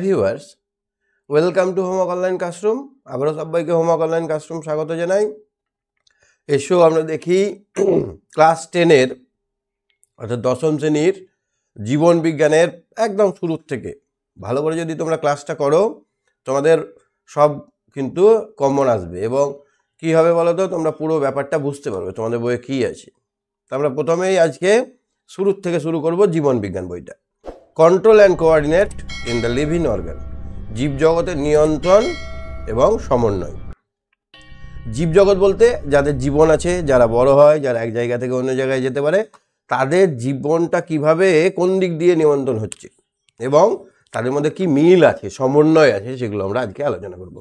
Viewers, welcome to homework online classroom. আবারও সবাইকে homework online classroom স্বাগত জানাই। এসো আমরা দেখি ক্লাস 10-এর অর্থাৎ দশম শ্রেণীর জীবন বিজ্ঞানের একদম শুরুর থেকে ভালো করে যদি তোমরা ক্লাসটা করো তোমাদের সব কিন্তু কমন আসবে এবং কী হবে বলো তো, তোমরা পুরো ব্যাপারটা বুঝতে পারবে তোমাদের বইয়ে কী আছে। তো আমরা প্রথমেই আজকে শুরুর থেকে শুরু করব জীবন বিজ্ঞান বইটা। Control and coordinate in the living organ, জীবজগতের নিয়ন্ত্রণ এবং সমন্বয়। জীবজগৎ বলতে যাদের জীবন আছে, যারা বড় হয়, যারা এক জায়গা থেকে অন্য জায়গায় যেতে পারে, তাদের জীবনটা কিভাবে কোন দিক দিয়ে নিয়ন্ত্রণ হচ্ছে এবং তাদের মধ্যে কি মিল আছে, সমন্বয় আছে, সেগুলো আমরা আজকে আলোচনা করব।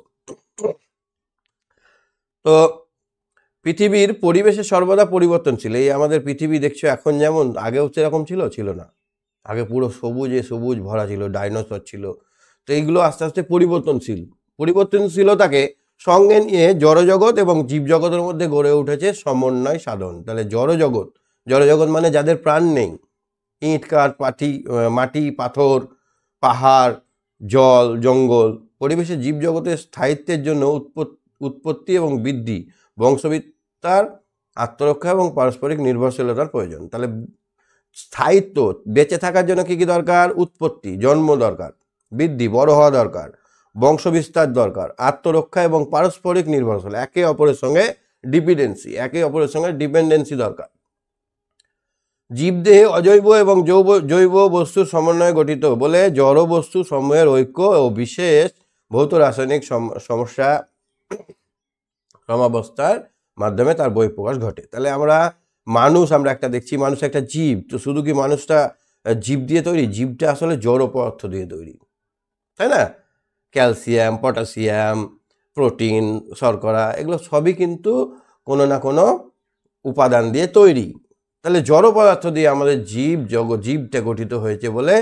তো পৃথিবীর পরিবেশে সর্বদা পরিবর্তনশীল। এই আমাদের পৃথিবী দেখছো এখন যেমন, আগেও সেরকম ছিল না। আগে পুরো সবুজ ভরা ছিল, ডাইনোসর ছিল। তো এইগুলো আস্তে আস্তে পরিবর্তনশীলতাকে সঙ্গে নিয়ে জড়জগৎ এবং জীবজগতের মধ্যে গড়ে উঠেছে সমন্বয় সাধন। তাহলে জড়জগৎ মানে যাদের প্রাণ নেই, ইট কাঠ মাটি পাথর পাহাড় জল জঙ্গল। পরিবেশে জীবজগতের স্থায়িত্বের জন্য উৎপত্তি এবং বৃদ্ধি, বংশবিস্তার, আত্মরক্ষা এবং পারস্পরিক নির্ভরশীলতার প্রয়োজন। তাহলে স্থায়িত্ব, বেঁচে থাকার জন্য কী কী দরকার? উৎপত্তি, জন্ম দরকার, বৃদ্ধি, বড় হওয়া দরকার, বংশবিস্তার দরকার, আত্মরক্ষা এবং পারস্পরিক নির্ভরশীল, একে অপরের সঙ্গে ডিপেন্ডেন্সি দরকার। জীবদেহে অজৈব এবং জৈব বস্তুর সমন্বয়ে গঠিত বলে জড় বস্তু সমূহের ঐক্য ও বিশেষ ভৌত রাসায়নিক সমাবস্থার মাধ্যমে তার বহিঃপ্রকাশ ঘটে। তাহলে আমরা একটা দেখছি, মানুষ একটা জীব। তো শুধু কি মানুষটা জীব দিয়ে তৈরি? জীবটা আসলে জড় পদার্থ দিয়ে তৈরি, তাই না? ক্যালসিয়াম, পটাশিয়াম, প্রোটিন, শর্করা, এগুলো সবই কিন্তু কোনো না কোনো উপাদান দিয়ে তৈরি। তাহলে জড় পদার্থ দিয়ে আমাদের জীবটা গঠিত হয়েছে বলে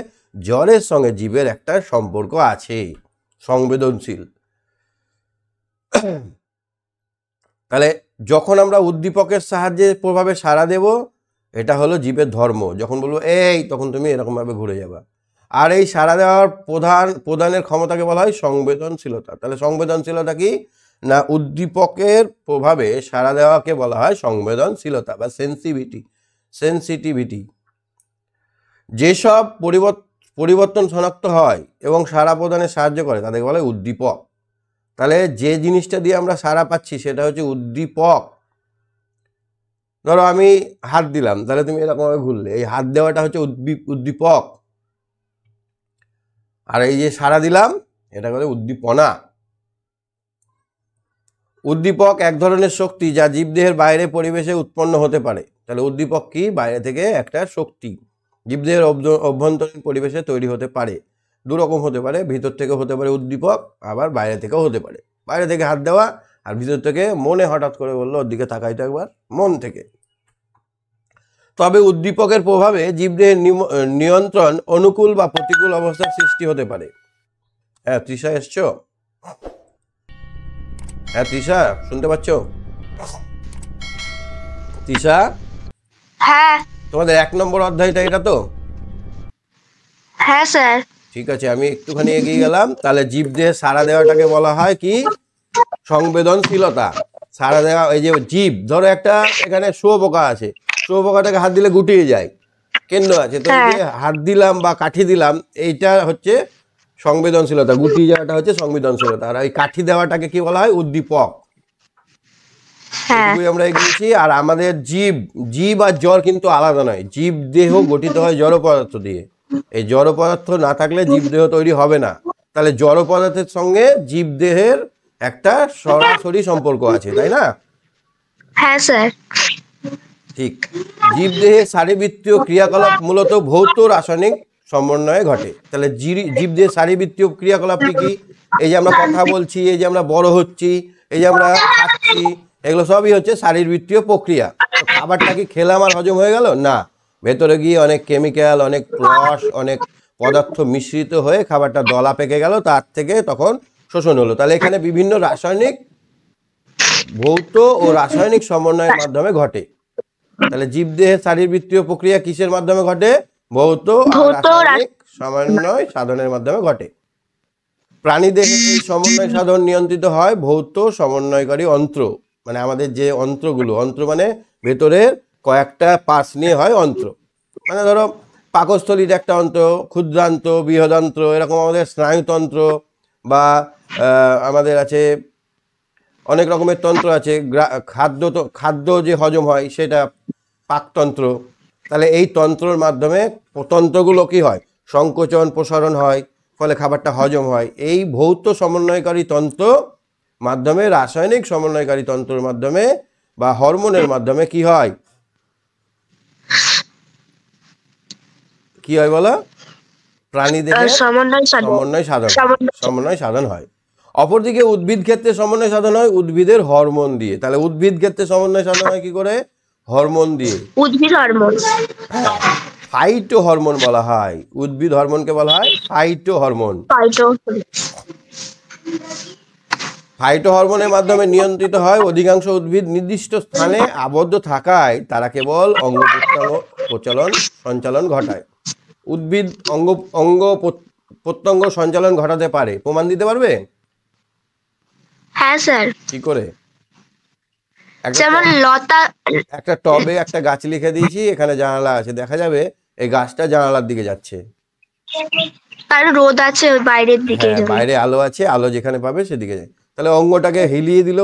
জড়ের সঙ্গে জীবের একটা সম্পর্ক আছে, সংবেদনশীল। তাহলে যখন আমরা উদ্দীপকের সাহায্যে প্রভাবে সাড়া দেব, এটা হলো জীবের ধর্ম। যখন বলবো এই, তখন তুমি এরকমভাবে ঘুরে যাবা। আর এই সাড়া দেওয়ার প্রদানের ক্ষমতাকে বলা হয় সংবেদনশীলতা। তাহলে সংবেদনশীলতা কি না? উদ্দীপকের প্রভাবে সাড়া দেওয়াকে বলা হয় সংবেদনশীলতা বা সেন্সিটিভিটি। যেসব পরিবর্তন শনাক্ত হয় এবং সাড়া প্রদানে সাহায্য করে তাদেরকে বলা হয় উদ্দীপক। তাহলে যে জিনিসটা দিয়ে আমরা সাড়া পাচ্ছি সেটা হচ্ছে উদ্দীপক। ধরো আমি হাত দিলাম, তাহলে তুমি এরকমভাবে ঘুরলে, এই হাত দেওয়াটা হচ্ছে উদ্দীপক। আর এই যে সাড়া দিলাম, এটা বলে উদ্দীপনা। উদ্দীপক এক ধরনের শক্তি যা জীবদেহের বাইরে পরিবেশে উৎপন্ন হতে পারে। তাহলে উদ্দীপক কি? বাইরে থেকে একটা শক্তি জীবদেহের অভ্যন্তরীণ পরিবেশে তৈরি হতে পারে। দুরকম হতে পারে, ভিতর থেকে হতে পারে উদ্দীপক, আবার বাইরে থেকেও হতে পারে। বাইরে থেকে হাত দেওয়া, আর ভিতর থেকে মনে হঠাৎ করে বললো ওর দিকে তাকাই তো একবার, মন থেকে। তবে উদ্দীপকের প্রভাবে জীবদেহের নিয়ন্ত্রণ অনুকূল বা প্রতিকূল অবস্থার সৃষ্টি হতে পারে। হ্যাঁ তৃষা, এসছো? হ্যাঁ তৃষা, শুনতে পাচ্ছ? তৃষা, হ্যাঁ তোমাদের 1 নম্বর অধ্যায়টা এটা তো? হ্যাঁ স্যার। ঠিক আছে, আমি একটুখানি এগিয়ে গেলাম। তাহলে জীবদেহে সাড়া দেওয়াটাকে বলা হয় কি? সংবেদনশীলতা। সাড়া দেওয়া, এই যে জীব, ধরো একটা এখানে শুয়োপোকা আছে, শুয়োপোকাটাকে হাত দিলে গুটিয়ে যায়, কেন্দ্র আছে, তো এই যে হাত দিলাম বা কাঠি দিলাম, এইটা হচ্ছে সংবেদনশীলতা। গুটিয়ে যাওয়াটা হচ্ছে সংবেদনশীলতা। আর এই কাঠি দেওয়াটাকে কি বলা হয়? উদ্দীপক। আমরা এগিয়েছি। আর আমাদের জীব আর জড় কিন্তু আলাদা নয়। জীব দেহ গঠিত হয় জড় পদার্থ দিয়ে। এই জড় পদার্থ না থাকলে জীব দেহ তৈরি হবে না। তাহলে জড় পদার্থের সঙ্গে জীব দেহের একটা সরাসরি সম্পর্ক আছে, তাই না? হ্যাঁ স্যার। ঠিক। জীবদেহে শারীরবৃত্তীয় ক্রিয়াকলাপ মূলত ভৌত রাসায়নিক সমন্বয়ে ঘটে। তাহলে জীবদেহের শারীরবৃত্তীয় ক্রিয়াকলাপ কি? এই যে আমরা কথা বলছি, এই যে আমরা বড় হচ্ছি, এই যে আমরা খাচ্ছি, এগুলো সবই হচ্ছে শারীরবৃত্তীয় প্রক্রিয়া। খাবারটা কি খেলাম আর হজম হয়ে গেল? না, ভেতরে গিয়ে অনেক কেমিক্যাল, অনেক রস, অনেক পদার্থ মিশ্রিত হয়ে খাবারটা দলা পেকে গেল, তার থেকে তখন শোষণ হলো। তাহলে এখানে বিভিন্ন ভৌত ও রাসায়নিক সমন্বয়ের মাধ্যমে ঘটে। তাহলে জীবদেহের শারীরবৃত্তীয় প্রক্রিয়া কিসের মাধ্যমে ঘটে? ভৌত ও রাসায়নিক সমন্বয় সাধনের মাধ্যমে ঘটে। প্রাণীদেহে এই সমন্বয় সাধন নিয়ন্ত্রিত হয় ভৌত সমন্বয়কারী অন্ত্র, মানে আমাদের যে অন্ত্রগুলো, অন্ত্র মানে ভেতরের কয়েকটা পার্টস নিয়ে হয় অন্ত্র। মানে ধরো পাকস্থলীর একটা অন্ত্র, ক্ষুদ্রান্ত, বৃহদান্ত্র, এরকম আমাদের স্নায়ুতন্ত্র বা আমাদের আছে অনেক রকমের তন্ত্র আছে। খাদ্য যে হজম হয় সেটা পাকতন্ত্র। তাহলে এই তন্ত্রর মাধ্যমে তন্ত্রগুলো কি হয়, সংকোচন প্রসারণ হয়, ফলে খাবারটা হজম হয়। এই ভৌত সমন্বয়কারী তন্ত্র মাধ্যমে, রাসায়নিক সমন্বয়কারী তন্ত্রের মাধ্যমে বা হরমোনের মাধ্যমে কি হয়, কি হয় বলো? প্রাণীদেহে সমন্বয় সাধন হয়। অপরদিকে উদ্ভিদ ক্ষেত্রে সমন্বয় সাধন হয় উদ্ভিদের হরমোন দিয়ে। তাহলে উদ্ভিদ ক্ষেত্রে সমন্বয় সাধন হয় কি করে? হরমোন দিয়ে। উদ্ভিদ হরমোন, ফাইটো হরমোন বলা হয়। উদ্ভিদ হরমোনকে বলা হয় ফাইটো হরমোন। ফাইটো হরমোনের মাধ্যমে নিয়ন্ত্রিত হয় অধিকাংশ উদ্ভিদ নির্দিষ্ট স্থানে আবদ্ধ থাকায় তারা কেবল অঙ্গ প্রচলন সঞ্চালন ঘটায়। উদ্ভিদ অঙ্গ প্রত্যঙ্গ সঞ্চালন ঘটাতে পারে, প্রমাণ দিতে পারবে? হ্যাঁ স্যার। কি করে? যেমন লতা, একটা টবে একটা গাছ লিখে দিয়েছি, এখানে জানালা আছে, দেখা যাবে এই গাছটা জানালার দিকে যাচ্ছে, আর রোদ আছে বাইরের দিকে, বাইরে আলো আছে, আলো যেখানে পাবে সেদিকে যায়। তাহলে অঙ্গটাকে হিলিয়ে দিল,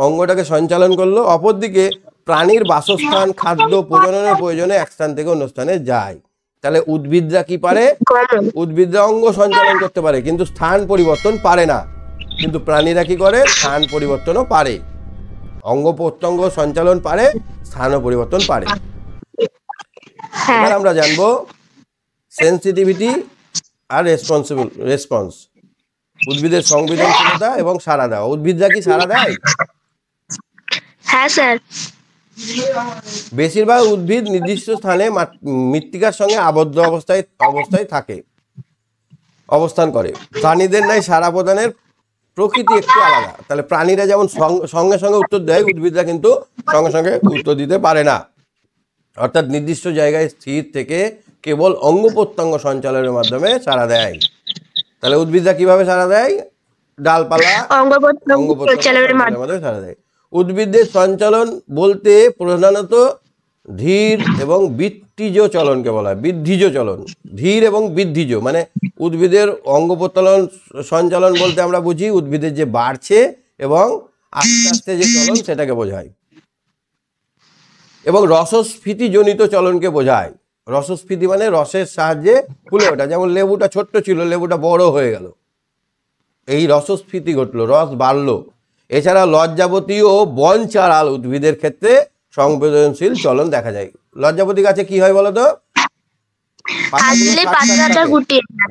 অঙ্গটাকে সঞ্চালন করলো। অপরদিকে প্রাণীর বাসস্থান, খাদ্য, প্রজননের প্রয়োজনে এক স্থান থেকে অন্য স্থানে যায়। তাহলে উদ্ভিদরা কি পারে? উদ্ভিদরা অঙ্গ সঞ্চালন করতে পারে কিন্তু স্থান পরিবর্তন পারে না। কিন্তু প্রাণীরা কি করে? স্থান পরিবর্তনও পারে। অঙ্গ প্রত্যঙ্গ সঞ্চালন পারে, স্থানও পরিবর্তন পারে। এবার আমরা জানবো সেন্সিটিভিটি আর রেসপন্স, উদ্ভিদের সংবেদনশীলতা এবং সাড়া দেওয়া। উদ্ভিদরা কি সাড়া দেয়? হ্যাঁ স্যার। বেশিরভাগ উদ্ভিদ নির্দিষ্ট স্থানে মৃত্তিকার সঙ্গে আবদ্ধ অবস্থায় থাকে, অবস্থান করে। প্রাণীদের ন্যায় সাড়া প্রদানের প্রকৃতি একটু আলাদা। তাহলে প্রাণীরা যেমন সঙ্গে সঙ্গে উত্তর দেয়, উদ্ভিদরা কিন্তু সঙ্গে সঙ্গে উত্তর দিতে পারে না। অর্থাৎ নির্দিষ্ট জায়গায় স্থির থেকে কেবল অঙ্গ প্রত্যঙ্গ সঞ্চালনের মাধ্যমে সাড়া দেয়। তাহলে উদ্ভিদরা কিভাবে সাড়া দেয়? ডালপালা অঙ্গ প্রত্যঙ্গ সঞ্চালনের মাধ্যমে সাড়া দেয়। উদ্ভিদের সঞ্চালন বলতে প্রধানত ধীর এবং বৃদ্ধিজ চলনকে বলা হয়। বৃদ্ধিজ চলন, ধীর এবং বৃদ্ধিজ মানে উদ্ভিদের অঙ্গ প্রত্যলন সঞ্চালন বলতে আমরা বুঝি উদ্ভিদের যে বাড়ছে এবং আস্তে আস্তে যে চলন সেটাকে বোঝায়। এবং রসস্ফীতি জনিত চলনকে বোঝায়। রসস্ফীতি মানে রসের সাহায্যে ফুলে ওঠা। যেমন লেবুটা ছোট্ট ছিল, লেবুটা বড় হয়ে গেল, এই রসস্ফীতি ঘটলো, রস বাড়লো। এছাড়া লজ্জাবতী ও বন চারাল উদ্ভিদের ক্ষেত্রে সংবেদনশীল চলন দেখা যায়। লজ্জাবতী গাছে কি হয় বলো তো?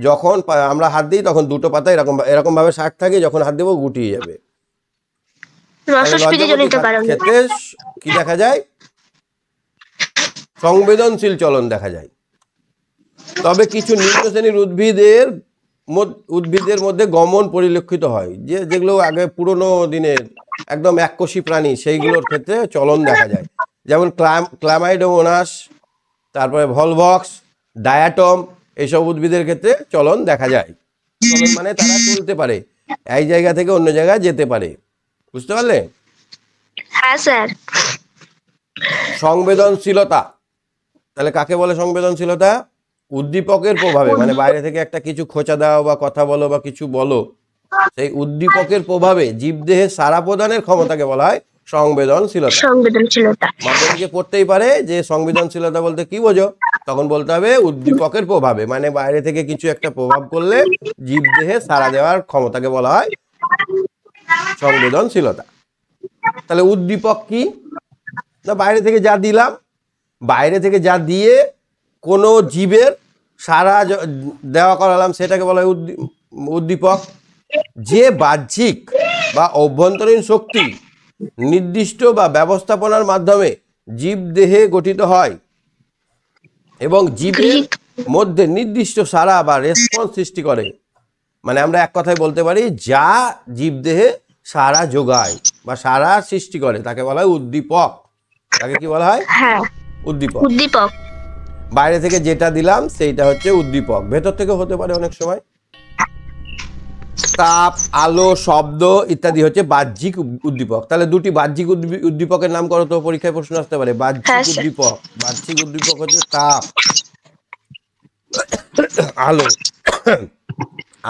যখন আমরা হাত দিই তখন দুটো পাতা এরকম ভাবে শাক থাকে, যখন হাত দেবো গুটিয়ে যাবে। ক্ষেত্রে কি দেখা যায়? সংবেদনশীল চলন দেখা যায়। তবে কিছু নিম্ন শ্রেণীর উদ্ভিদের মধ্যে গমন পরিলক্ষিত হয়, যেগুলো আগে পুরনো দিনের একদম এককোষী প্রাণী, সেইগুলোর ক্ষেত্রে চলন দেখা যায়। যেমন ক্লামাইডোমোনাস, তারপরে ভলভক্স, ডায়াটম, এইসব উদ্ভিদের ক্ষেত্রে চলন দেখা যায়। চলন মানে তারা চলতে পারে, এই জায়গা থেকে অন্য জায়গায় যেতে পারে। বুঝতে পারলে? হ্যাঁ স্যার। সংবেদনশীলতা, তাহলে কাকে বলে সংবেদনশীলতা? উদ্দীপকের প্রভাবে, মানে বাইরে থেকে একটা কিছু খোঁচা দাও বা কথা বলো বা কিছু বলো, সেই উদ্দীপকের প্রভাবে জীবদেহে সাড়া প্রদানের ক্ষমতাকে বলা হয় সংবেদনশীলতা। মাধ্যমিকে পড়তেই পারে যে সংবেদনশীলতা বলতে কি বোঝো, তখন বলতে হবে উদ্দীপকের প্রভাবে, মানে বাইরে থেকে কিছু একটা প্রভাব করলে জীবদেহে সাড়া দেওয়ার ক্ষমতাকে বলা হয় সংবেদনশীলতা। তাহলে উদ্দীপক কি না? বাইরে থেকে যা দিলাম, বাইরে থেকে যা দিয়ে কোনো জীবের সাড়া দেওয়া করালাম, সেটাকে বলা হয় উদ্দীপক। যে বাহ্যিক বা অভ্যন্তরীণ শক্তি নির্দিষ্ট বা ব্যবস্থাপনার মাধ্যমে জীব দেহে গঠিত হয় এবং জীবের মধ্যে নির্দিষ্ট সাড়া বা রেসপন্স সৃষ্টি করে, মানে আমরা এক কথায় বলতে পারি যা জীবদেহে সাড়া যোগায় বা সাড়া সৃষ্টি করে, তাকে বলা হয় উদ্দীপক। তাকে কি বলা হয়? উদ্দীপক। বাইরে থেকে যেটা দিলাম সেইটা হচ্ছে উদ্দীপক। ভেতর থেকে হতে পারে অনেক সময়, তাপ, আলো, শব্দ ইত্যাদি হচ্ছে বাহ্যিক উদ্দীপক। তাহলে দুটি বাহ্যিক উদ্দীপকের নাম করো তো, পরীক্ষায় প্রশ্ন আসতে পারে। বাহ্যিক হ্যাঁ স্যার। উদ্দীপক, বাহ্যিক উদ্দীপক হচ্ছে তাপ, আলো,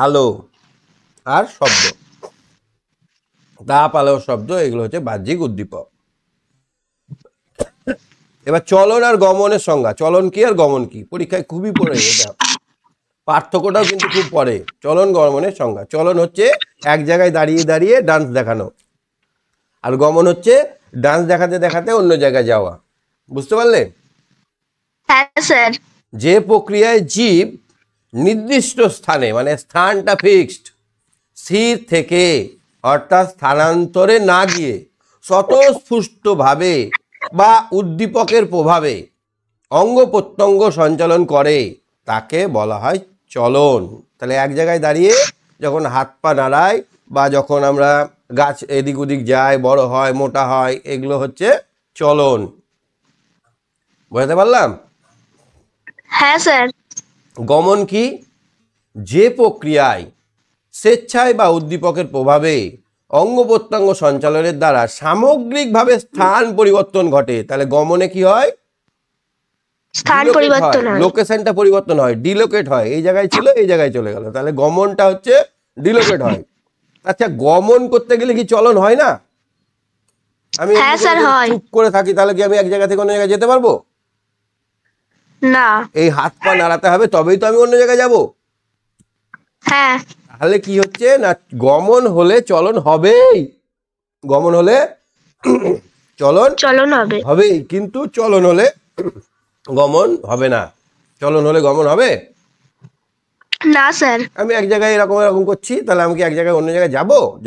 আলো আর শব্দ। তাপ, আলো, শব্দ এগুলো হচ্ছে বাহ্যিক উদ্দীপক। এবার চলন আর গমনের সংজ্ঞা। চলন কি আর গমন কি, পরীক্ষায় খুবই পড়ে এটা, পার্থক্যটাও কিন্তু খুব পড়ে। চলন গমনের সংজ্ঞা। চলন হচ্ছে এক জায়গায় দাঁড়িয়ে দাঁড়িয়ে ডান্স দেখানো, আর গমন হচ্ছে ডান্স দেখাতে দেখাতে অন্য জায়গায় যাওয়া। বুঝতে পারলে? হ্যাঁ স্যার। যে প্রক্রিয়ায় জীব নির্দিষ্ট স্থানে, মানে স্থানটা ফিক্সড, স্থির থেকে, অর্থাৎ স্থানান্তরে না গিয়ে স্বতঃস্ফূর্তভাবে বা উদ্দীপকের প্রভাবে অঙ্গ প্রত্যঙ্গ সঞ্চালন করে, তাকে বলা হয় চলন। তাহলে এক জায়গায় দাঁড়িয়ে যখন হাত পা নাড়াই বা যখন আমরা গাছ এদিক ওদিক যাই, বড় হয়, মোটা হয়, এগুলো হচ্ছে চলন। বুঝতে পারলাম? হ্যাঁ স্যার। গমন কি? যে প্রক্রিয়ায় স্বেচ্ছায় বা উদ্দীপকের প্রভাবে অঙ্গ প্রত্যঙ্গ সঞ্চালনের দ্বারা সামগ্রিকভাবে স্থান পরিবর্তন ঘটে। তাহলে গমনে কি হয়? স্থান পরিবর্তন হয়। লোকেশনটা পরিবর্তন হয়, ডিলোকেট হয়। এই জায়গায় ছিল, এই জায়গায় চলে গেল। তাহলে গমনটা হচ্ছে ডিলোকেট হয়। আচ্ছা, গমন করতে গেলে কি চলন হয় না? আমি হ্যাঁ স্যার হয়। চুপ করে থাকি, তাহলে কি আমি এক জায়গা থেকে অন্য জায়গায় যেতে পারবো? না। এই হাত পা নাড়াতে হবে, তবেই তো আমি অন্য জায়গায় যাব। হ্যাঁ। তাহলে কি হচ্ছে না, গমন হলে চলন হবেই। গমন হলে চলন হবে। হবেই, কিন্তু চলন হলে গমন হবে না। চলন হলে গমন হবে না স্যার। আমি এক জায়গায় এরকম এরকম করছি, তাহলে আমি কি এক জায়গায় অন্য জায়গায়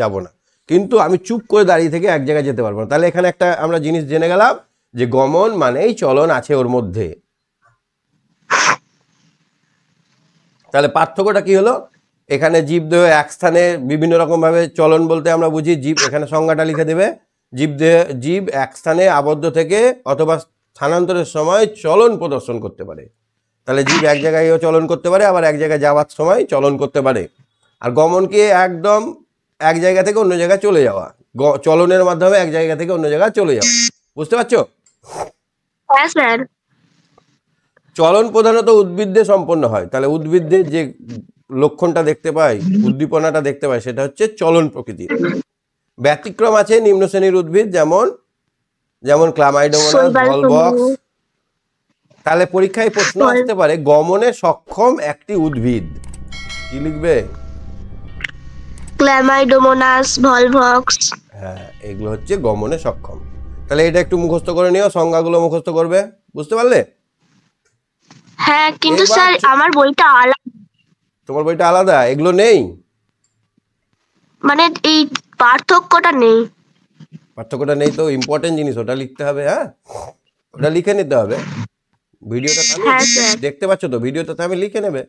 যাব না। কিন্তু আমি চুপ করে দাঁড়িয়ে থেকে এক জায়গায় যেতে পারবো না। তাহলে এখানে একটা আমরা জিনিস জেনে গেলাম যে গমন মানেই চলন আছে ওর মধ্যে। তাহলে পার্থক্যটা কি হলো? এখানে জীবদেহ এক স্থানে বিভিন্ন রকম ভাবে চলন বলতে আমরা বুঝি জীব, এখানে সংজ্ঞাটা লিখে দেবে, জীব এক স্থানে আবদ্ধ থেকে অথবা স্থানান্তরের সময় চলন প্রদর্শন করতে পারে। তাহলে জীব এক জায়গায়ও চলন করতে পারে, আবার এক জায়গায় যাওয়ার সময় চলন করতে পারে। আর গমনকে একদম এক জায়গা থেকে অন্য জায়গায় চলে যাওয়া, চলনের মাধ্যমে এক জায়গা থেকে অন্য জায়গায় চলে যাওয়া। বুঝতে পারছো? হ্যাঁ স্যার। চলন প্রধানত উদ্ভিদে সম্পন্ন হয়। তাহলে উদ্ভিদের যে লক্ষণটা দেখতে পাই, উদ্দীপনাটা দেখতে পাই, সেটা হচ্ছে চলন প্রকৃতির। ব্যতিক্রম আছে নিম্ন শ্রেণীর উদ্ভিদ, যেমন ক্লামাইডোমোনাস, ভলভক্স। তাহলে পরীক্ষায় প্রশ্ন আসতে পারে গমনে সক্ষম একটি উদ্ভিদ, কি লিখবে? Chlamydomonas, Volvox. হ্যাঁ, এগুলো হচ্ছে গমনে সক্ষম। তাহলে এটা একটু মুখস্থ করে নিও, সংজ্ঞাগুলো মুখস্থ করবে। বুঝতে পারলে? হ্যাঁ, কিন্তু স্যার আমার বইটা আলাদা। তোমার বইটা আলাদা, এগুলো নেই? মানে এই পার্থক্যটা নেই। পার্থক্যটা নেই তো ইম্পর্টেন্ট জিনিস, ওটা লিখতে হবে। হ্যাঁ, ওটা লিখে নিতে হবে। ভিডিওটা দেখতে পাচ্ছ তো, ভিডিওটা থামে লিখে নেবে।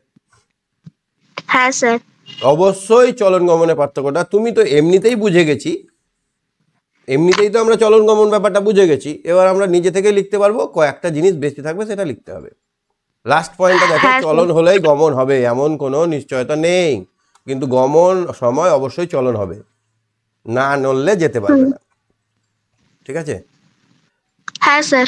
হ্যাঁ স্যার। অবশ্যই চলন গমনের পার্থক্যটা তুমি তো এমনিতেই বুঝে গেছি, এমনিতেই তো আমরা চলন গমন ব্যাপারটা বুঝে গেছি। এবার আমরা নিজে থেকে লিখতে পারবো, কয়েকটা জিনিস বেশি থাকবে সেটা লিখতে হবে। লাস্ট পয়েন্টটা দেখো, চলন হলেই গমন হবে এমন কোনো নিশ্চয়তা নেই, কিন্তু গমন সময় অবশ্যই চলন হবে, না নড়লে যেতে পারবে না। ঠিক আছে? হ্যাঁ স্যার।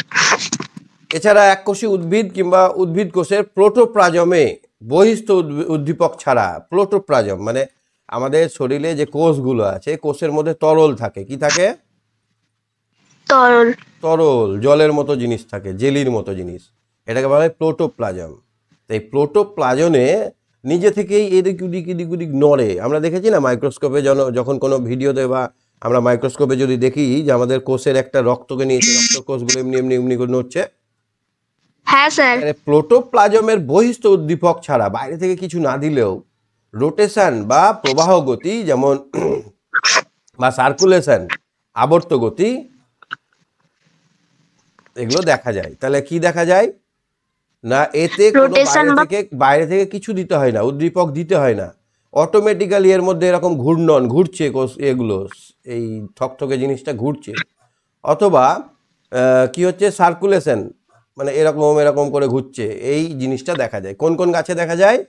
এছাড়া এককোষী উদ্ভিদ কিংবা উদ্ভিদ কোষের প্রোটোপ্লাজমে বহিস্থ উদ্দীপক ছাড়া, প্রোটোপ্লাজম মানে আমাদের শরীরে যে কোষগুলো আছে, কোষের মধ্যে তরল থাকে। কি থাকে? তরল, জলের মতো জিনিস থাকে, জেলির মতো জিনিস, এটাকে বলা হয় প্রোটোপ্লাজম। তাই প্রোটোপ্লাজমে নিজে থেকেই এদিক ওদিক নড়ে। আমরা দেখেছি না মাইক্রোস্কোপে, যখন কোনো ভিডিওতে বা আমরা মাইক্রোস্কোপে যদি দেখি যে আমাদের কোষের একটা রক্তকে নিয়েছে, রক্ত কোষগুলো এমনি এমনি এমনি করে নড়ছে। হ্যাঁ স্যার। প্রোটোপ্লাজমের বহিস্থ উদ্দীপক ছাড়া, বাইরে থেকে কিছু না দিলেও, রোটেশন বা প্রবাহ গতি যেমন বা সার্কুলেশন, আবর্ত গতি, এগুলো দেখা যায়। তাহলে কি দেখা যায় না, এতে কোনো বাইরে থেকে কিছু দিতে হয় না, উদ্দীপক দিতে হয় না, অটোমেটিক্যালি এর মধ্যে এরকম ঘূর্ণন ঘুরছে, এগুলো এই থকথকে জিনিসটা ঘুরছে। অথবা কি হচ্ছে, সার্কুলেশন মানে এরকম করে ঘুরছে, এই জিনিসটা দেখা যায়। কোন কোন গাছে দেখা যায়?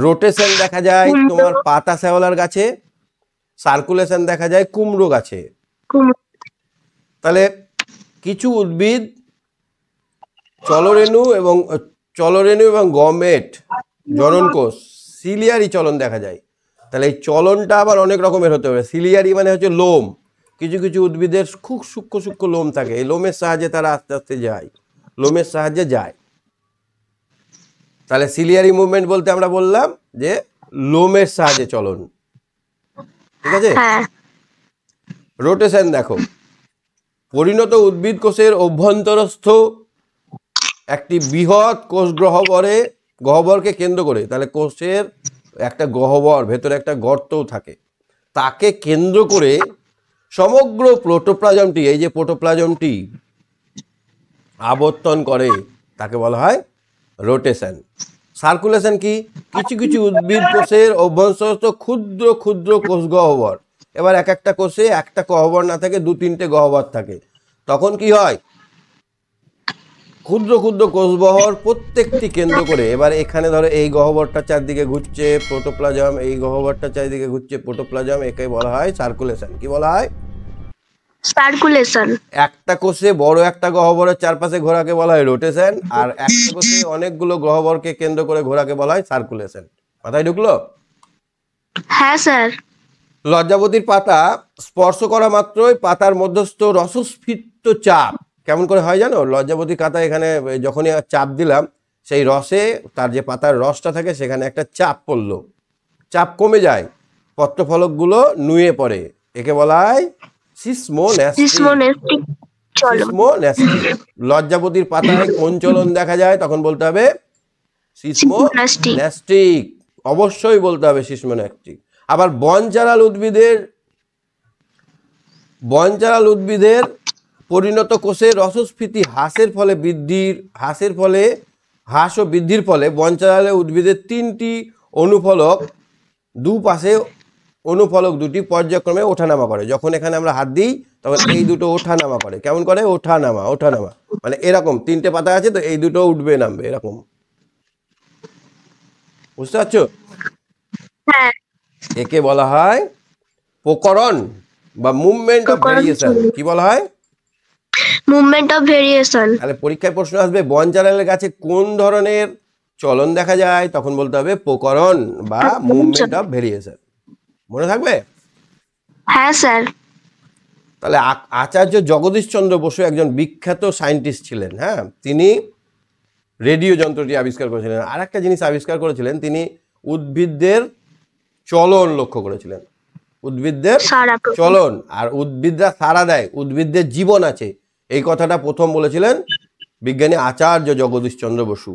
রোটেশন দেখা যায় তোমার পাতা শ্যাওলার গাছে, সার্কুলেশন দেখা যায় কুমড়ো গাছে। তাহলে কিছু উদ্ভিদ চলরেণু এবং গমেট জননকোষ সিলিয়ারি চলন দেখা যায়। তাহলে এই চলনটা আবার অনেক রকমের হতে পারে। সিলিয়ারি মানে হচ্ছে লোম, কিছু কিছু উদ্ভিদের খুব সূক্ষ্ম সূক্ষ্ম লোম থাকে, এই লোমের সাহায্যে তারা আস্তে আস্তে যায়, লোমের সাহায্যে যায়। তাহলে সিলিয়ারি মুভমেন্ট বলতে আমরা বললাম যে লোমের সাহায্যে চলন, ঠিক আছে। রোটেশন দেখো, পরিণত উদ্ভিদ কোষের অভ্যন্তরস্থ একটি বৃহৎ কোষ গহ্বরকে কেন্দ্র করে, তাহলে কোষের একটা গহ্বর, ভেতরে একটা গর্তও থাকে, তাকে কেন্দ্র করে সমগ্র প্রোটোপ্লাজমটি, এই যে প্রোটোপ্লাজমটি আবর্তন করে, তাকে বলা হয় রোটেশন। সার্কুলেশন কি? কিছু কিছু উদ্ভিদ কোষের অভ্যন্তরস্থ ক্ষুদ্র ক্ষুদ্র কোষ গহ্বর, এবার এক একটা কোষে একটা গহ্বর না থাকে, 2-3টে গহ্বর থাকে, তখন কি হয়, ক্ষুদ্র ক্ষুদ্র কোষবহর প্রত্যেকটি কেন্দ্র করে, এবার এখানে ধরো এই গহ্বরটা চারদিকে ঘুরছে প্রোটোপ্লাজম, এই গহ্বরটা চারদিকে ঘুরছে প্রোটোপ্লাজম, একে বলা হয় সার্কুলেশন। কি বলা হয়? সার্কুলেশন। একটা কোষে বড় একটা গহ্বরের চারপাশে ঘোরাকে বলা হয় রোটেশন, আর একটা কোষে অনেকগুলো গহ্বরকে কেন্দ্র করে ঘোরাকে বলা হয় সার্কুলেশন। মাথায় ঢুকলো? হ্যাঁ স্যার। লজ্জাবতীর পাতা স্পর্শ করা মাত্রই পাতার মধ্যস্থ রসস্ফীত চাপ কেমন করে হয় জানো? লজ্জাবতীর পাতা এখানে যখনই চাপ দিলাম, সেই রসে, তার যে পাতার রসটা থাকে সেখানে একটা চাপ পড়লো, চাপ কমে যায়, পত্রফলকগুলো নুয়ে পড়ে, একে বলা হয় সিসমোন্যাস্টিক। লজ্জাবতীর পাতায় কোন চলন দেখা যায়? তখন বলতে হবে সিসমোন্যাস্টিক, অবশ্যই বলতে হবে সিসমোন্যাস্টিক। আবার বনচারাল উদ্ভিদের পরিণত কোষের রসস্ফীতি হ্রাস ও বৃদ্ধির ফলে বনচারালে উদ্ভিদের 3টি অনুফলক, দুপাশে অনুফলক দুটি পর্যায়ক্রমে ওঠানামা করে। যখন এখানে আমরা হাত দিই তখন এই দুটো ওঠানামা করে। কেমন করে? ওঠানামা, মানে এরকম 3টে পাতা আছে তো এই দুটো উঠবে নামবে এরকম, বুঝতে পারছো? একে বলা হয় প্রকরণ বা মুভমেন্ট অফ ভেরিয়েশন। কি বলা হয়? Movement of variation. তাহলে পরীক্ষায় প্রশ্ন আসবে বনচারালের গাছে কোন ধরনের চলন দেখা যায়? তখন বলতে হবে প্রকরণ বা মুভমেন্ট অফ ভেরিয়েশন। মনে থাকবে? হ্যাঁ স্যার। তাহলে আচার্য জগদীশ চন্দ্র বসু একজন বিখ্যাত সায়েন্টিস্ট ছিলেন। হ্যাঁ, তিনি রেডিও যন্ত্রটি আবিষ্কার করেছিলেন। আর একটা জিনিস আবিষ্কার করেছিলেন, তিনি উদ্ভিদদের চলন লক্ষ্য করেছিলেন, উদ্ভিদদের চলন, আর উদ্ভিদরা সাড়া দেয়, উদ্ভিদদের জীবন আছে, এই কথাটা প্রথম বলেছিলেন বিজ্ঞানী আচার্য জগদীশ চন্দ্র বসু।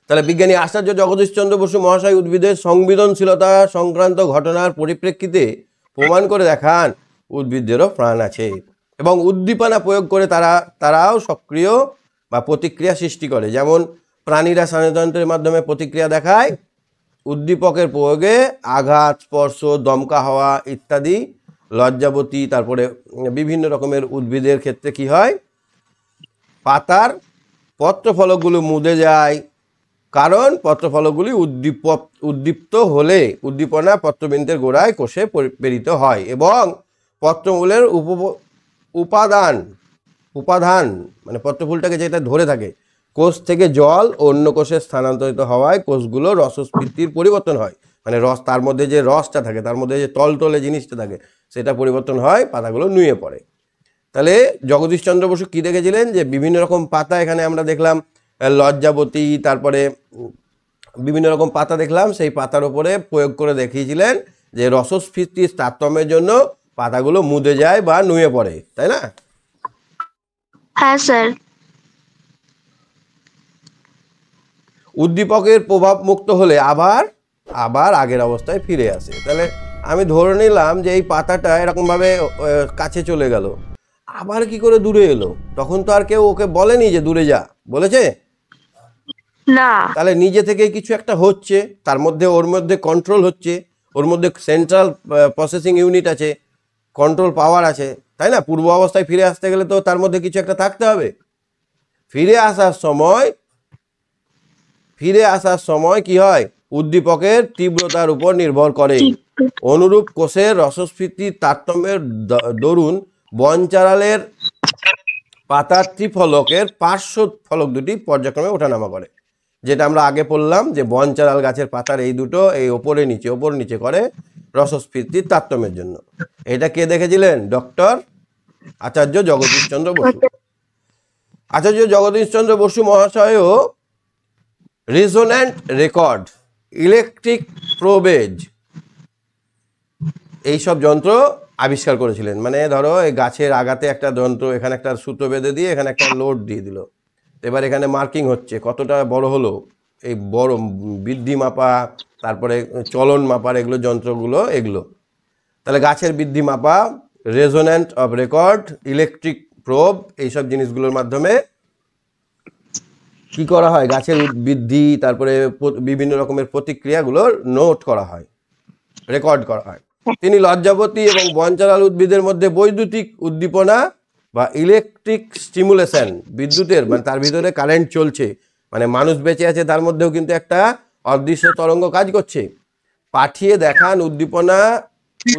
তাহলে বিজ্ঞানী আচার্য জগদীশ চন্দ্র বসু মহাশয় উদ্ভিদের সংবেদনশীলতা সংক্রান্ত ঘটনার পরিপ্রেক্ষিতে প্রমাণ করে দেখান উদ্ভিদদেরও প্রাণ আছে এবং উদ্দীপনা প্রয়োগ করে তারাও সক্রিয় বা প্রতিক্রিয়া সৃষ্টি করে। যেমন প্রাণীরা স্নায়ুতন্ত্রের মাধ্যমে প্রতিক্রিয়া দেখায়, উদ্দীপকের প্রয়োগে আঘাত, স্পর্শ, দমকা হওয়া ইত্যাদি। লজ্জাবতী, তারপরে বিভিন্ন রকমের উদ্ভিদের ক্ষেত্রে কি হয়, পাতার পত্রফলকগুলো মুদে যায়, কারণ পত্রফলকগুলি উদ্দীপ্ত হলে উদ্দীপনা পত্রবিন্দের গোড়ায় কোষে প্রেরিত হয় এবং পত্রমূলের উপাদান মানে পত্রফুলটাকে যেটা ধরে থাকে, কোষ থেকে জল অন্য কোষে স্থানান্তরিত হওয়ায় কোষগুলো রসস্ফীতির পরিবর্তন হয়, মানে রস, তার মধ্যে যে রসটা থাকে, তার মধ্যে যে তলতলে জিনিসটা থাকে সেটা পরিবর্তন হয়, পাতাগুলো নুয়ে পড়ে। তাহলে জগদীশ চন্দ্র বসু কী দেখেছিলেন যে বিভিন্ন রকম পাতা, এখানে আমরা দেখলাম লজ্জাবতী, তারপরে বিভিন্ন রকম পাতা দেখলাম, সেই পাতার উপরে প্রয়োগ করে দেখিয়েছিলেন যে রসস্ফীতির তারতম্যের জন্য পাতাগুলো মুদে যায় বা নুয়ে পড়ে, তাই না? হ্যাঁ স্যার। উদ্দীপকের প্রভাব মুক্ত হলে আবার আগের অবস্থায় ফিরে আসে। তাহলে আমি ধরে নিলাম যে এই পাতাটা এরকমভাবে কাছে চলে গেল, আবার কি করে দূরে এলো? তখন তো আর কেউ ওকে বলেনি যে দূরে যা, বলেছে? না। তাহলে নিজে থেকে কিছু একটা হচ্ছে, ওর মধ্যে কন্ট্রোল হচ্ছে, ওর মধ্যে সেন্ট্রাল প্রসেসিং ইউনিট আছে, কন্ট্রোল পাওয়ার আছে, তাই না? পূর্ব অবস্থায় ফিরে আসতে গেলে তো তার মধ্যে কিছু একটা থাকতে হবে। ফিরে আসার সময় কি হয়, উদ্দীপকের তীব্রতার উপর নির্ভর করে। অনুরূপ কোষের রসস্ফীতির তারতম্যের দরুন বনচারালের পাতার ত্রিফলকের পার্শ্ব ফলক দুটি পর্যায়ক্রমে ওঠানামা করে। যেটা আমরা আগে পড়লাম যে বনচারাল গাছের পাতার এই দুটো এই ওপরে নিচে করে রসস্ফীতির তারতম্যের জন্য। এটা কে দেখেছিলেন? ডক্টর আচার্য জগদীশচন্দ্র বসু। আচার্য জগদীশচন্দ্র বসু মহাশয়ও রেজোন্যান্ট রেকর্ড, ইলেকট্রিক প্রোবেজ এইসব যন্ত্র আবিষ্কার করেছিলেন। মানে ধরো এই গাছের আগাতে একটা যন্ত্র, এখানে একটা সুতো বেঁধে দিয়ে এখানে একটা লোড দিয়ে দিল, এবার এখানে মার্কিং হচ্ছে কতটা বড় হলো, এই বড় বৃদ্ধি মাপা, তারপরে চলন মাপার এগুলো যন্ত্রগুলো এগুলো। তাহলে গাছের বৃদ্ধি মাপা, resonant of record, electric probe এইসব জিনিসগুলোর মাধ্যমে কি করা হয়? গাছের বৃদ্ধি, তারপরে বিভিন্ন রকমের প্রতিক্রিয়াগুলোর নোট করা হয়, রেকর্ড করা হয়। তিনি লজ্জাবতী এবং বনচারাল উদ্ভিদের মধ্যে বৈদ্যুতিক উদ্দীপনা বা ইলেকট্রিক স্টিমুলেশন, বিদ্যুতের মানে তার ভিতরে কারেন্ট চলছে, মানে মানুষ বেঁচে আছে তার মধ্যেও কিন্তু একটা অদৃশ্য তরঙ্গ কাজ করছে, পাঠিয়ে দেখান উদ্দীপনা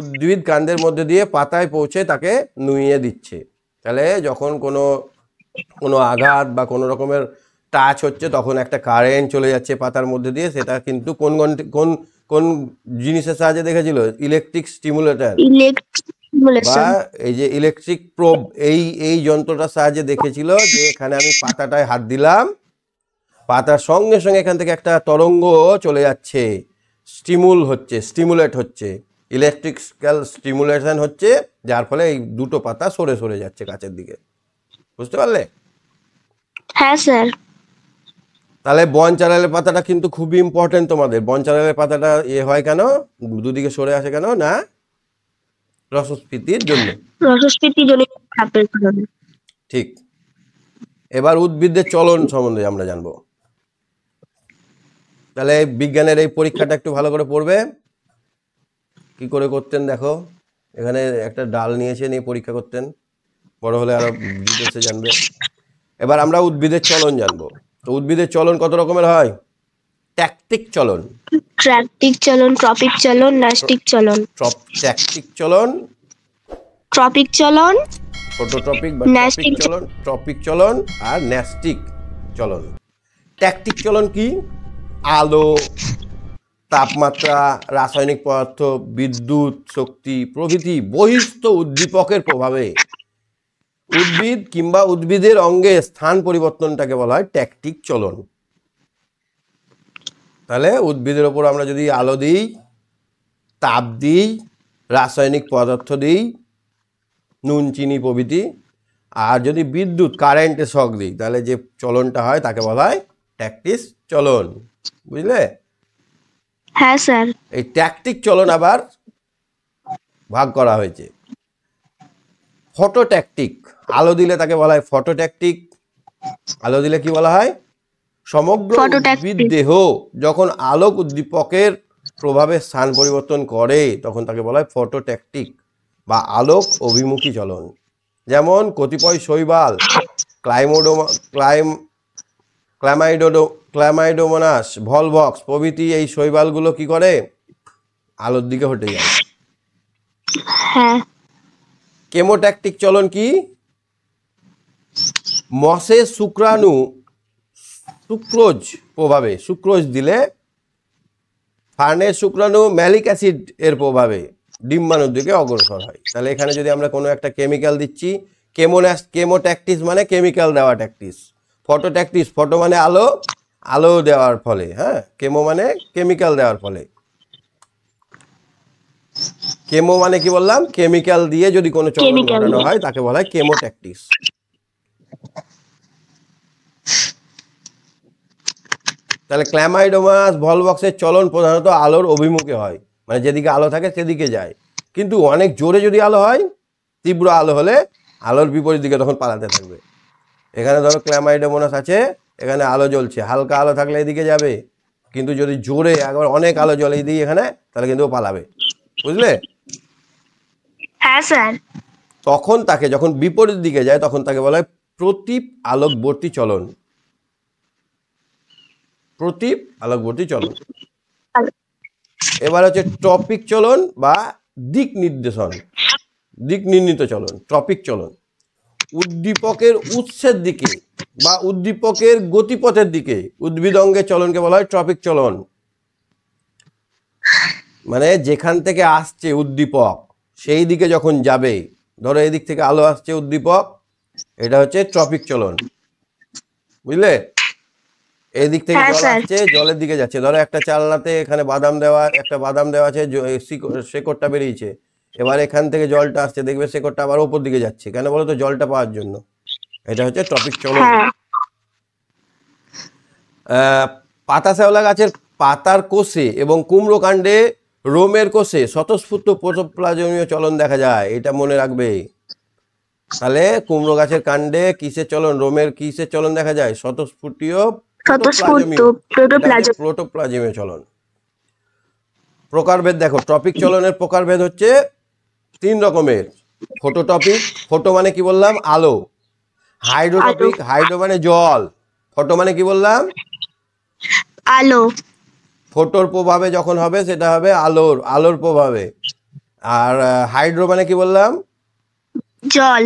উদ্ভিদ কাণ্ডের মধ্যে দিয়ে পাতায় পৌঁছে তাকে নুইয়ে দিচ্ছে। তাহলে যখন কোনো আঘাত বা কোনো রকমের টাচ হচ্ছে তখন একটা কারেন্ট চলে যাচ্ছে পাতার মধ্যে দিয়ে, সেটা কিন্তু কোন জিনিসের সাহায্যে দেখেছিল? ইলেকট্রিক স্টিমুলেটর বা এই যে ইলেকট্রিক প্রোব, এই যন্ত্রটার সাহায্যে দেখেছিল যে এখানে আমি পাতাটায় হাত দিলাম, পাতার সঙ্গে সঙ্গে এখান থেকে একটা তরঙ্গ চলে যাচ্ছে, স্টিমুলেট হচ্ছে, ইলেকট্রিক্যাল স্টিমুলেশন হচ্ছে, যার ফলে এই দুটো পাতা সরে যাচ্ছে গাছের দিকে। বুঝতে পারলে? হ্যাঁ স্যার। তাহলে বনচারালের পাতাটা কিন্তু খুবই ইম্পর্টেন্ট তোমাদের। বনচারালের পাতাটা হয় কেন, দুদিকে সরে আসে কেন? না, রসস্ফীতির জন্য। ঠিক। এবার উদ্ভিদের চলন সম্বন্ধে আমরা জানবো। তাহলে বিজ্ঞানের এই পরীক্ষাটা একটু ভালো করে পড়বে। কি করে করতেন দেখো, এখানে একটা ডাল নিয়ে পরীক্ষা করতেন, বড় হলে আরো ডিটেলসে জানবে। এবার আমরা উদ্ভিদের চলন জানবো। তো উদ্ভিদের চলন কত রকমের হয়? ট্যাকটিক চলন, ট্র্যাকটিক চলন, ট্রপিক চলন, ন্যাস্টিক চলন। ট্যাকটিক চলন, ট্রপিক চলন, ফটোট্রপিক বা ট্রপিক চলন, ট্রপিক চলন আর ন্যাস্টিক চলন। ট্যাকটিক চলন কি? আলো, তাপমাত্রা, রাসায়নিক পদার্থ, বিদ্যুৎ শক্তি প্রভৃতি বহিস্থ উদ্দীপকের প্রভাবে উদ্ভিদ কিংবা উদ্ভিদের অঙ্গে স্থান পরিবর্তনটাকে বলা হয় ট্যাকটিক চলন। তাহলে উদ্ভিদের ওপর আমরা যদি আলো দিই, তাপ দিই, রাসায়নিক পদার্থ দিই, নুন চিনি প্রভৃতি, আর যদি বিদ্যুৎ কারেন্টে শক দিই, তাহলে যে চলনটা হয় তাকে বলা হয় ট্যাকটিক চলন। বুঝলে? হ্যাঁ স্যার। এই ট্যাকটিক চলন আবার ভাগ করা হয়েছে। ফটোট্যাকটিক, আলো দিলে তাকে বলা হয় ফটোট্যাকটিক। আলো দিলে কি বলা হয়? সমগ্র উদ্ভিদ দেহ যখন আলোক উদ্দীপকের প্রভাবে স্থান পরিবর্তন করে তখন তাকে বলা হয় ফটোট্যাকটিক বা আলোক অভিমুখী চলন। যেমন কতিপয় শৈবাল, ক্ল্যামাইডোমোনাস, ভলভক্স প্রভৃতি, এই শৈবালগুলো কি করে? আলোর দিকে হটে যায়। হ্যাঁ। কেমোট্যাকটিক চলন কি? মসের শুক্রাণু সুক্রোজ প্রভাবে, সুক্রোজ দিলে, ফার্নের শুক্রাণু ম্যালিক অ্যাসিড এর প্রভাবে ডিম্বাণুর দিকে অগ্রসর হয়। তাহলে এখানে যদি আমরা কোনো একটা কেমিক্যাল দিচ্ছি, কেমোট্যাকটিস মানে কেমিক্যাল দেওয়া ট্যাকটিস, ফটোট্যাকটিস, ফটো মানে আলো, আলো দেওয়ার ফলে, হ্যাঁ, কেমো মানে কেমিক্যাল দেওয়ার ফলে। কেমো মানে কি বললাম? কেমিক্যাল দিয়ে যদি কোনো চলন ঘটানো হয় তাকে বলা হয় কেমোট্যাকটিস। তাহলে ক্ল্যামাইডোমাস, ভলভক্সের চলন প্রধানত আলোর অভিমুখে হয়, মানে যেদিকে আলো থাকে সেদিকে যায়। কিন্তু অনেক জোরে যদি আলো হয়, তীব্র আলো হলে আলোর বিপরীত দিকে তখন পালাতে থাকবে। এখানে ধরো ক্ল্যামাইডোমোনাস আছে, এখানে আলো জ্বলছে, হালকা আলো থাকলে এদিকে যাবে, কিন্তু যদি জোরে একবার অনেক আলো জ্বলে দিই এখানে, তাহলে কিন্তু ও পালাবে। বুঝলে? হ্যাঁ স্যার। তখন তাকে যখন বিপরীত দিকে যায় তখন তাকে বলা হয় প্রতীপ আলোকবর্তী চলন। প্রতীপ আলোকবর্তী চলন। এবার হচ্ছে টপিক চলন বা দিক নির্দেশন, দিক নির্ণীত চলন, টপিক চলন। উদ্দীপকের উৎসের দিকে বা উদ্দীপকের গতিপথের দিকে উদ্ভিদ অঙ্গের চলনকে বলা হয় ট্রপিক চলন। মানে যেখান থেকে আসছে উদ্দীপক সেই দিকে যখন যাবে, ধরো এই দিক থেকে আলো আসছে উদ্দীপক, এটা হচ্ছে ট্রপিক চলন, বুঝলে? এই দিক থেকে হ্যাঁ জল স্যার। আসছে, জলের দিকে যাচ্ছে। ধরো একটা চালনাতে এখানে বাদাম দেওয়া, একটা বাদাম দেওয়া আছে, শেকড়টা বেরিয়েছে, এবার এখান থেকে জলটা আসছে, দেখবে শেকড়টা আবার ওপর দিকে যাচ্ছে, কেন বলো তো? জলটা পাওয়ার জন্য। এটা হচ্ছে টপিক চলন। হ্যাঁ পাতা শ্যাওলা গাছের পাতার কোষে এবং কুমড়ো কাণ্ডে রোমের কোষে স্বতঃস্ফূর্ত প্রোটোপ্লাজমীয় চলন দেখা যায়, এটা মনে রাখবে। তাহলে কুমড়ো গাছের কাণ্ডে কিসের চলন? রোমের কিসের চলন দেখা যায়? স্বতঃস্ফূর্তীয় প্রোটোপ্লাজমীয় চলন। প্রকারভেদ দেখো, টপিক চলনের প্রকারভেদ হচ্ছে 3 রকমের। ফটোটপিক, ফটো মানে কি বললাম? আলো। হাইড্রোটপিক, হাইড্রো মানে জল, ফটো মানে কি বললাম? আলো। ফটোর প্রভাবে যখন হবে সেটা হবে আলোর প্রভাবে। আর হাইড্রো মানে কি বললাম? জল।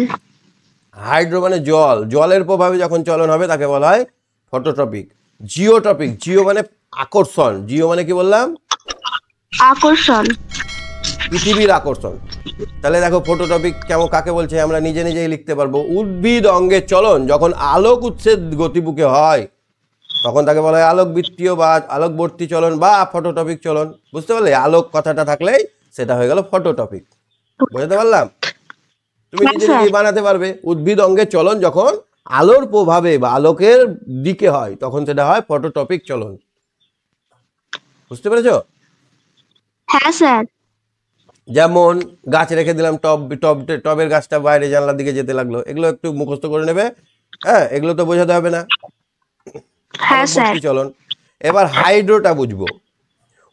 হাইড্রো মানে জল, জলের প্রভাবে যখন চলন হবে তাকে বলা হয় ফটোটপিক। জিওটপিক, জিও মানে আকর্ষণ, জিও মানে কি বললাম? আকর্ষণ। পৃথিবীর আকর্ষণ। তাহলে দেখো ফটোটপিক কেমন, কাকে বলছে আমরা নিজে নিজেই লিখতে পারবো। উদ্ভিদ অঙ্গের চলন যখন আলোক উৎসের গতিমুখে হয় তখন তাকে বলা হয় আলোকবৃত্তীয় বা আলোকবর্তী চলন বা ফটোটপিক চলন। বুঝতে পারলে? আলোক কথাটা থাকলেই সেটা হয়ে গেল ফটোটপিক। বুঝতে পারলাম? তুমি নিজে নিজেই বানাতে পারবে। উদ্ভিদ অঙ্গের চলন যখন আলোর প্রভাবে বা আলোকের দিকে হয় তখন সেটা হয় ফটোটপিক চলন। বুঝতে পেরেছো? হ্যাঁ স্যার। যেমন গাছ রেখে দিলাম, টবের গাছটা বাইরে জানলার দিকে যেতে লাগলো, এগুলো একটু মুখস্থ করে নেবে। হ্যাঁ, এগুলো তো বোঝাতে হবে না। হ্যাঁ স্যার। আলোকবর্তী চলন। এবার হাইড্রোটা বুঝবো।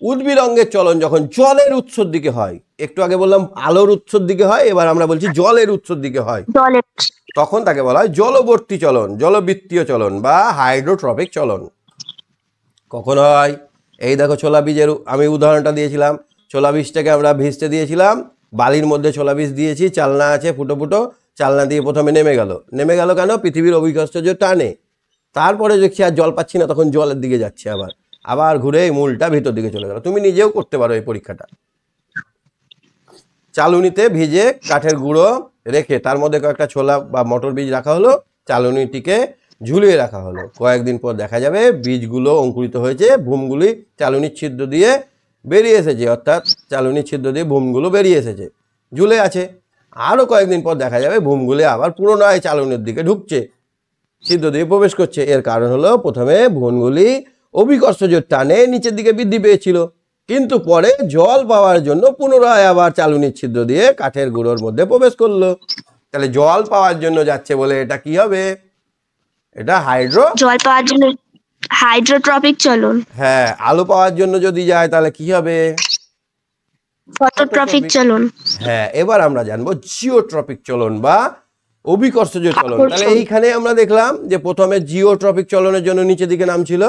উদ্ভিদ অঙ্গের চলন যখন জলের উৎসর দিকে হয়, একটু আগে বললাম আলোর উৎসর দিকে হয়, এবার আমরা বলছি জলের উৎসর দিকে হয়, জলের। তখন তাকে বলা হয় জলবর্তী চলন, জলবৃত্তীয় চলন বা হাইড্রোট্রপিক চলন। কখন হয়? এই দেখো ছোলা বীজের আমি উদাহরণটা দিয়েছিলাম। ছোলা বীজটাকে আমরা ভিজতে দিয়েছিলাম, বালির মধ্যে ছোলা বীজ দিয়েছি, চালনা আছে ফুটো ফুটো, চালনা দিয়ে প্রথমে নেমে গেল কেন? পৃথিবীর অভিকর্ষ যে টানে। তারপরে দেখছি আর জল পাচ্ছি না, তখন জলের দিকে যাচ্ছে, আবার ঘুরে মূলটা ভিতর দিকে চলে গেল। তুমি নিজেও করতে পারো এই পরীক্ষাটা। চালুনিতে ভিজে কাঠের গুঁড়ো রেখে তার মধ্যে কয়েকটা ছোলা বা মটর বীজ রাখা হলো, চালুনিটিকে ঝুলিয়ে রাখা হলো। কয়েকদিন পর দেখা যাবে বীজগুলো অঙ্কুরিত হয়েছে, ভূমগুলি চালুনির ছিদ্র দিয়ে বেরিয়ে এসেছে, অর্থাৎ চালুনির ছিদ্র দিয়ে ভূমগুলো বেরিয়ে এসেছে, ঝুলে আছে। আরও কয়েকদিন পর দেখা যাবে ভূমগুলি আবার পুনরায় চালুনির দিকে ঢুকছে, ছিদ্র দিয়ে প্রবেশ করছে। এর কারণ হলো প্রথমে ভূমগুলি অভিকর্ষজ টানে নিচের দিকে বৃদ্ধি পেয়েছিল, কিন্তু পরে জল পাওয়ার জন্য পুনরায় আবার চালুনির ছিদ্র দিয়ে কাঠের গুঁড়োর মধ্যে প্রবেশ করলো। তাহলে জল পাওয়ার জন্য যাচ্ছে বলে এটা কি হবে? এটা জল পাওয়ার জন্য হাইড্রোট্রপিক চলন। হ্যাঁ, আলো পাওয়ার জন্য যদি যায় তাহলে কি হবে? ফটোট্রপিক চলন। হ্যাঁ, এবার আমরা জানবো জিওট্রপিক চলন বা অভিকর্ষজ চলন। তাহলে এইখানে আমরা দেখলাম যে প্রথমে জিওট্রপিক চলনের জন্য নিচের দিকে নাম ছিল।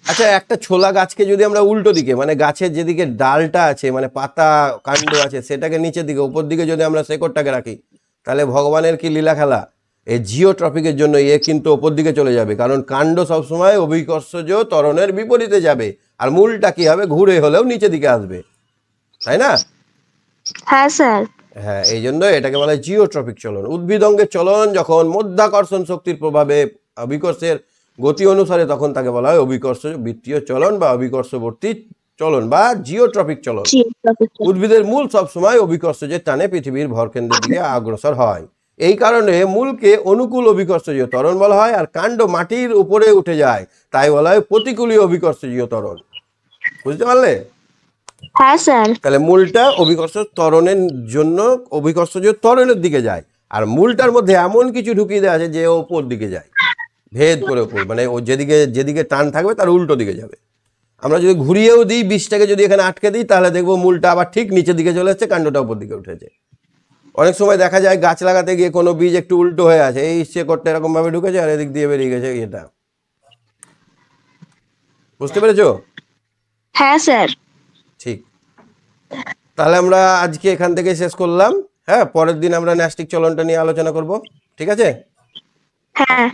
আচ্ছা, একটা ছোলা গাছকে যদি আমরা উল্টো দিকে, মানে গাছের যেদিকে ডালটা আছে, মানে পাতা কাণ্ড আছে, সেটাকে নিচের দিকে, উপর দিকে যদি আমরা শেকড়টাকে রাখি, তাহলে ভগবানের কি লীলা খেলা। এই জিওট্রপিকের জন্য কিন্তু ওপর দিকে চলে যাবে, কারণ কাণ্ড সবসময় অভিকর্ষজ ত্বরণের বিপরীতে যাবে, আর মূলটা কি হবে? ঘুরে হলেও নিচের দিকে আসবে, তাই না? হ্যাঁ স্যার। হ্যাঁ, এই জন্য এটাকে বলা হয় জিওট্রপিক চলন। উদ্ভিদ অঙ্গের চলন যখন মধ্যাকর্ষণ শক্তির প্রভাবে অভিকর্ষের গতি অনুসারে, তখন তাকে বলা হয় অভিকর্ষ বৃত্তীয় চলন বা অভিকর্ষবর্তী চলন বা জিওট্রপিক চলন। উদ্ভিদের মূল সবসময় অভিকর্ষজের টানে পৃথিবীর ভরকেন্দ্রের দিকে অগ্রসর হয়। এই কারণে মূলকে অনুকূল অভিকর্ষজীয় ত্বরণ বলা হয়, আর কাণ্ড মাটির উপরে উঠে যায়, তাই বলা হয় প্রতিকূলীয় অভিকর্ষজীয় ত্বরণ। বুঝতে পারলে? হ্যাঁ স্যার। তাহলে মূলটা অভিকর্ষ ত্বরণের জন্য অভিকর্ষজীয় ত্বরণের দিকে যায়, আর মূলটার মধ্যে এমন কিছু ঢুকিয়ে দেওয়া আছে যে ওপর দিকে যায়, ভেদ করে ওপর, মানে ও যেদিকে টান থাকবে তার উল্টো দিকে যাবে। আমরা যদি ঘুরিয়েও দিই, বিষটাকে যদি এখানে আটকে দিই, তাহলে দেখবো মূলটা আবার ঠিক নিচের দিকে চলে যাচ্ছে, কাণ্ডটা উপর দিকে উঠেছে। অনেক সময় দেখা যায় গাছ লাগাতে গিয়ে কোনো বীজ একটু উল্টো হয়ে আছে, এই শেকড়টা এরকম ভাবে ঢুকেছে আর এদিক দিয়ে বেরিয়ে গেছে এটা। বুঝতে পেরেছো? হ্যাঁ স্যার। ঠিক, তাহলে আমরা আজকে এখান থেকে শেষ করলাম। হ্যাঁ, পরের দিন আমরা ন্যাস্টিক চলনটা নিয়ে আলোচনা করব। ঠিক আছে? হ্যাঁ।